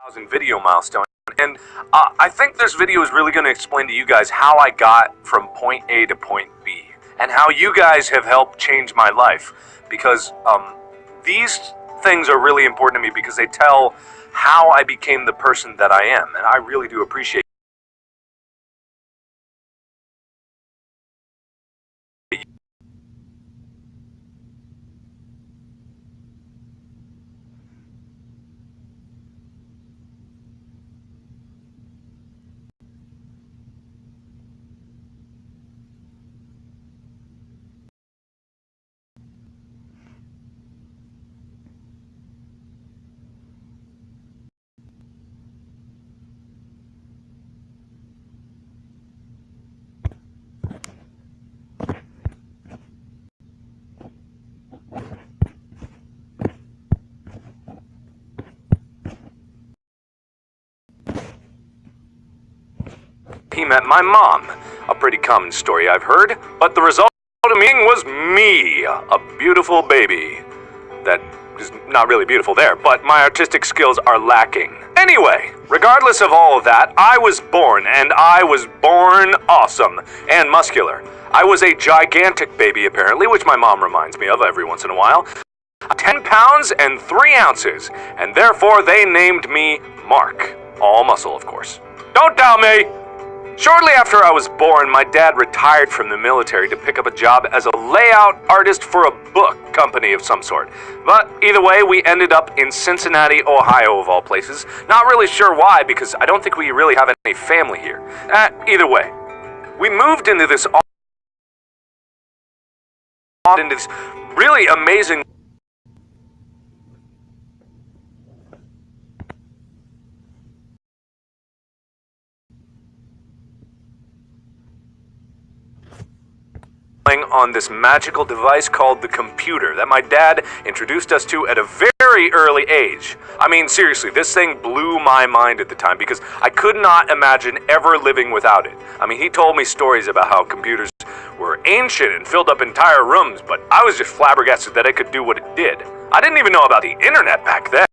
1,000 video milestone, and I think this video is really going to explain to you guys how I got from point A to point B, and how you guys have helped change my life, because these things are really important to me because they tell how I became the person that I am, and I really do appreciate it. He met my mom. A pretty common story I've heard, but the result of meeting was me, a beautiful baby. That is not really beautiful there, but my artistic skills are lacking. Anyway, regardless of all of that, I was born, and I was born awesome and muscular. I was a gigantic baby, apparently, which my mom reminds me of every once in a while. 10 pounds and 3 ounces, and therefore they named me Mark. All muscle, of course. Don't doubt me! Shortly after I was born, my dad retired from the military to pick up a job as a layout artist for a book company of some sort. But either way, we ended up in Cincinnati, Ohio, of all places. Not really sure why, because I don't think we really have any family here. Either way, we moved into this really amazing on this magical device called the computer that my dad introduced us to at a very early age. I mean, seriously, this thing blew my mind at the time because I could not imagine ever living without it. I mean, he told me stories about how computers were ancient and filled up entire rooms, but I was just flabbergasted that it could do what it did. I didn't even know about the internet back then.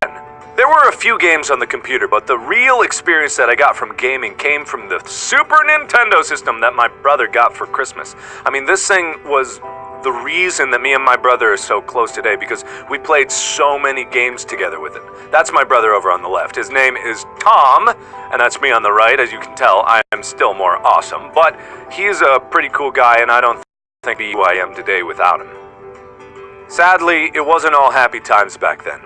There were a few games on the computer, but the real experience that I got from gaming came from the Super Nintendo system that my brother got for Christmas. I mean, this thing was the reason that me and my brother are so close today, because we played so many games together with it. That's my brother over on the left. His name is Tom, and that's me on the right. As you can tell, I am still more awesome, but he's a pretty cool guy, and I don't think I'd be who I am today without him. Sadly, it wasn't all happy times back then.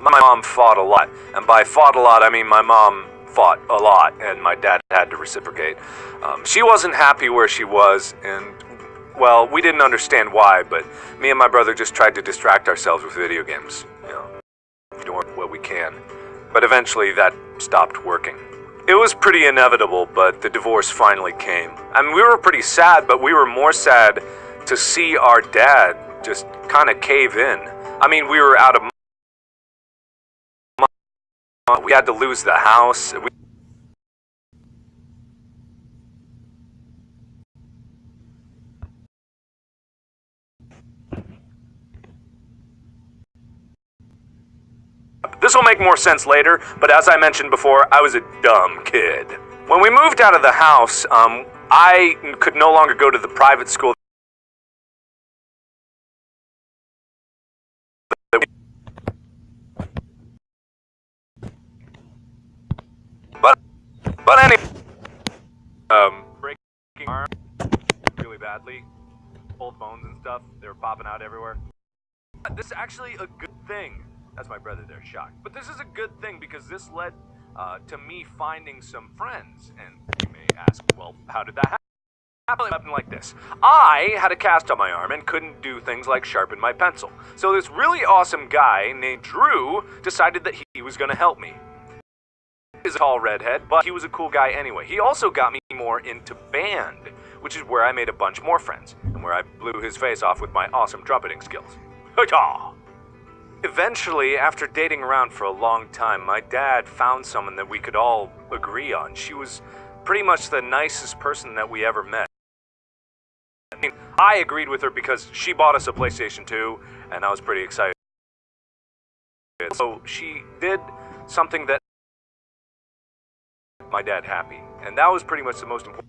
My mom fought a lot, and by fought a lot, I mean my mom fought a lot, and my dad had to reciprocate. She wasn't happy where she was, and, well, we didn't understand why, but me and my brother just tried to distract ourselves with video games. You know, doing what we can. But eventually that stopped working. It was pretty inevitable, but the divorce finally came. I mean, we were pretty sad, but we were more sad to see our dad just kind of cave in. I mean, we were out of money. We had to lose the house. This will make more sense later, but as I mentioned before, I was a dumb kid. When we moved out of the house, I could no longer go to the private school. But anyway, breaking arm really badly, old bones and stuff, they were popping out everywhere. This is actually a good thing. That's my brother there, shocked. But this is a good thing because this led to me finding some friends. And you may ask, well, how did that happen? It happened like this. I had a cast on my arm and couldn't do things like sharpen my pencil. So this really awesome guy named Drew decided that he was going to help me. He's a tall redhead, but he was a cool guy anyway. He also got me more into band, which is where I made a bunch more friends, and where I blew his face off with my awesome trumpeting skills. Ha-ta! Eventually, after dating around for a long time, my dad found someone that we could all agree on. She was pretty much the nicest person that we ever met. I mean, I agreed with her because she bought us a PlayStation 2, and I was pretty excited. So she did something that my dad happy. And that was pretty much the most important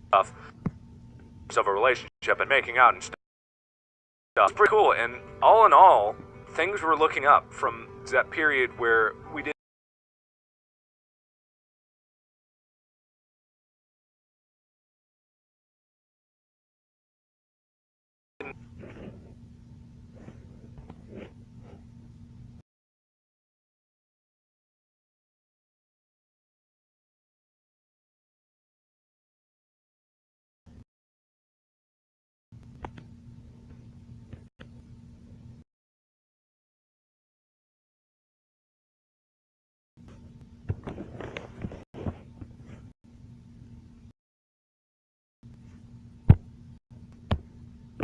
stuff of a relationship and making out and stuff. It's pretty cool. And all in all, things were looking up from that period where we did.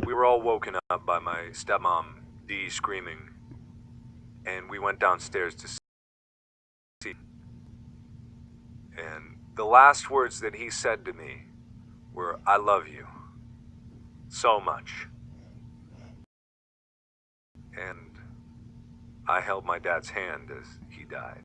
We were all woken up by my stepmom, Dee, screaming, and we went downstairs to see. And the last words that he said to me were, "I love you so much." And I held my dad's hand as he died.